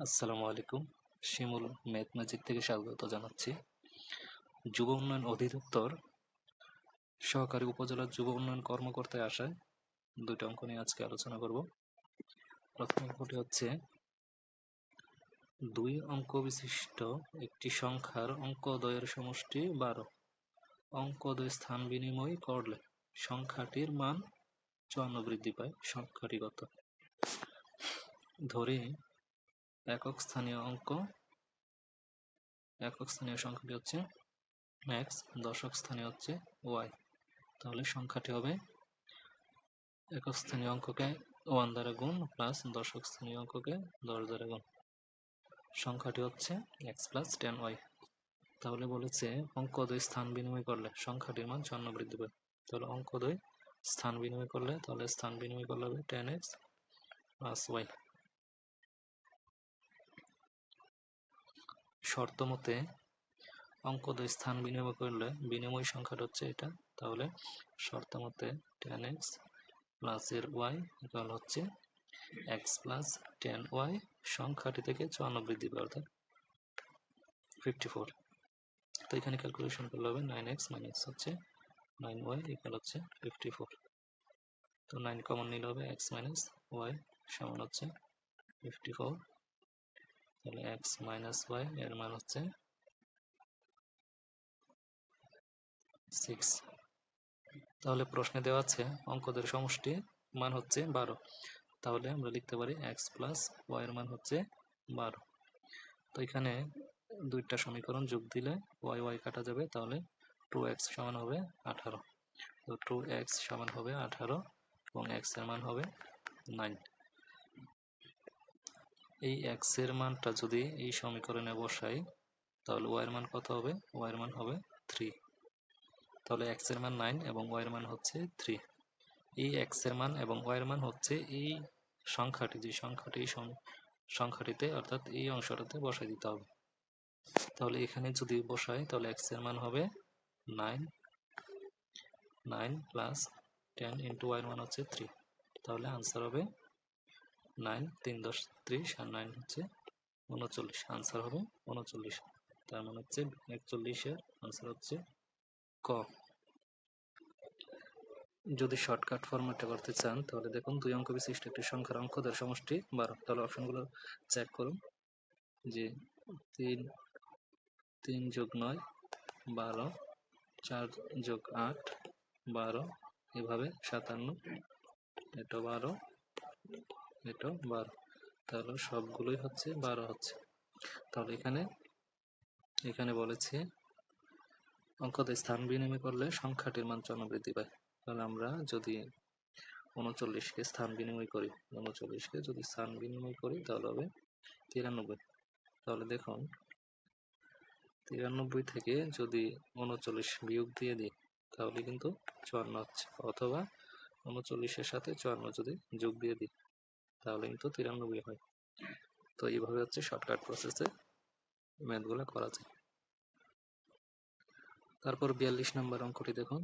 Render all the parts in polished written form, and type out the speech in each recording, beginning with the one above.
আসসালামু আলাইকুম। শিমুল math magic থেকে স্বাগত জানাচ্ছি। যুব উন্নয়ন অধিদপ্তর সহকারী উপজেলা যুব উন্নয়ন কর্মকর্তায় আসায় দুইটা অঙ্ক নিয়ে আজকে আলোচনা করব। প্রথম অঙ্কটি হচ্ছে 2 অঙ্ক বিশিষ্ট একটি সংখ্যার অঙ্কদ্বয়ের সমষ্টি 12। অঙ্কদ্বয় স্থান বিনিময় করলে সংখ্যাটির মান 54 বৃদ্ধি পায়। সংখ্যাটি কত? ধরি একক স্থানীয় সংখ্যাটি হচ্ছে x, দশক স্থানীয় হচ্ছে y। তাহলে সংখ্যাটি হবে একক স্থানীয় অঙ্ককে 1 দ্বারা গুণ প্লাস দশক স্থানীয় অঙ্ককে 10 দ্বারা গুণ। সংখ্যাটি হচ্ছে x প্লাস 10y। তাহলে বলেছে অঙ্কদ্বয় স্থান বিনিময় করলে সংখ্যাটির মান 54 বৃদ্ধি পায়। তাহলে অঙ্কদ্বয় স্থান বিনিময় করলে হবে 10x প্লাস y। শর্ত মতে অঙ্কদ্বয় স্থান বিনিময় করলে বিনিময় সংখ্যাটা হচ্ছে এটা। তাহলে শর্ত মতে 10x প্লাস এর y ইকুয়াল হচ্ছে x প্লাস 10y। সংখ্যাটি থেকে 54 বৃদ্ধি পায় অর্থাৎ 54। তো এখানে ক্যালকুলেশন করলে হবে 9x মাইনাস হচ্ছে 9y ইকুয়াল হচ্ছে 54। তো 9 কমন নিলে হবে x মাইনাস y সমান হচ্ছে 54। তাহলে x মাইনাস y এর মান হচ্ছে 6। তাহলে প্রশ্নে দেওয়া আছে অঙ্কদের সমষ্টি মান হচ্ছে 12। তাহলে আমরা লিখতে পারি x প্লাস y এর মান হচ্ছে 12। তো এখানে দুইটা সমীকরণ যোগ দিলে y কাটা যাবে। তাহলে 2x সমান হবে 18। তো 2x সমান হবে 18 এবং x এর মান হবে 9। এই x এর মানটা যদি এই সমীকরণে বসাই তাহলে y এর মান কত হবে? y এর মান হবে 3। তাহলে x এর মান 9 এবং y এর মান হচ্ছে 3। এই x এর মান এবং y এর মান হচ্ছে এই সংখ্যাটি, যে সংখ্যাটিতে অর্থাৎ এই অংশটাতে বসাই দিতে হবে। তাহলে এখানে যদি বসাই তাহলে x এর মান হবে 9 প্লাস 10 ইন্টু y এর মান হচ্ছে 3। তাহলে আনসার হবে 9, 3 10 30 আর 9 হচ্ছে 39। আনসার হবে 39। তার মানে হচ্ছে 41 এর আনসার হচ্ছে ক। যদি শর্টকাট ফরম্যাটে করতে চান তাহলে দেখুন 2 অঙ্ক বিশিষ্ট একটি সংখ্যার অঙ্কদের সমষ্টি 12। তাহলে অপশনগুলো চেক করুন যে 3 যোগ 9 12, 4 যোগ 8 12, এভাবে 57, এটা 12, এটা 12। তাহলে সবগুলোই হচ্ছে 12 হচ্ছে। তাহলে এখানে বলেছে অঙ্কতে স্থান বিনিময় করলে সংখ্যাটির মান 54 বৃদ্ধি পায়। তাহলে আমরা যদি 39কে স্থান বিনিময় করি, 39কে যদি স্থান বিনিময় করি তাহলে হবে 93। তাহলে দেখুন 93 থেকে যদি 39 বিয়োগ দিয়ে দিই তাহলে কিন্তু 54 হচ্ছে, অথবা 39-এর সাথে 54 যদি যোগ দিয়ে দিই তাহলে কিন্তু 93 হয়। তো এইভাবে হচ্ছে শর্টকাট প্রসেসে ম্যাথগুলো করা যায়। তারপর 42 নম্বর অঙ্কটি দেখুন,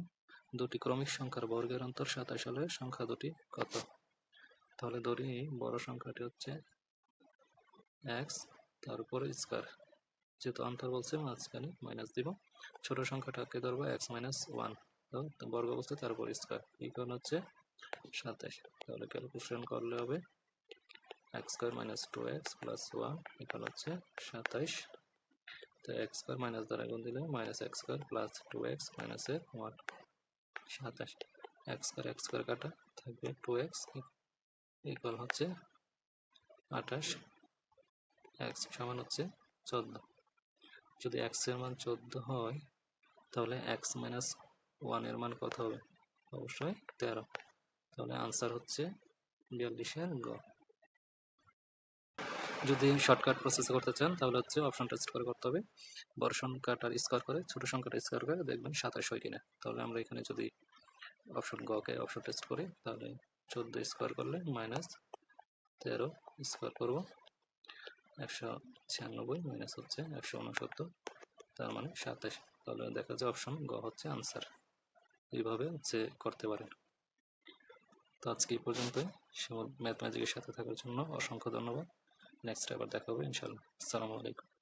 দুটি ক্রমিক সংখ্যার বর্গের অন্তর 27 হলে সংখ্যা দুটি কত? তাহলে ধরি বড় সংখ্যাটি হচ্ছে x, তার উপরে স্কয়ার, যেহেতু অন্তর বলছে মাঝখানে মাইনাস দিব। ছোট সংখ্যাটাকে ধরবো x মাইনাস 1, তো বর্গ অবস্থায় তার উপর স্কয়ার ইকুয়াল হচ্ছে 27। তাহলে ক্যালকুলেশন করলে হবে x square minus 2x plus 1 equal হচ্ছে 27। তো x স্কয়ার মাইনাস দ্বারা গুণ দিলে minus x square plus 2x minus 1 27। x square কাটা থাকবে 2x ইকুয়াল হচ্ছে 28। x সমান হচ্ছে 14। যদি x এর মান 14 হয় তাহলে x মাইনাস 1 এর মান কত হবে? অবশ্যই 13। তাহলে আনসার হচ্ছে 42 এর গ। যদি শর্টকাট প্রসেসে করতে চান তাহলে হচ্ছে অপশন টেস্ট করে করতে হবে। বড় সংখ্যাটার স্কয়ার করে ছোট সংখ্যাটা স্কয়ার করে দেখবেন 27 হয় কিনা। তাহলে আমরা এখানে যদি অপশন গ কে অপশন টেস্ট করি তাহলে 14 স্কয়ার করলে মাইনাস 13 স্কয়ার করব 196 মাইনাস হচ্ছে 169, তার মানে 27। তাহলে দেখা যায় অপশন গ হচ্ছে আনসার। এইভাবে হচ্ছে করতে পারেন। তো আজকে এই পর্যন্তই। ম্যাথ ম্যাজিকের সাথে থাকার জন্য অসংখ্য ধন্যবাদ। নেক্সট আবার দেখা হবে ইনশাল্লাহ। আসসালামু আলাইকুম।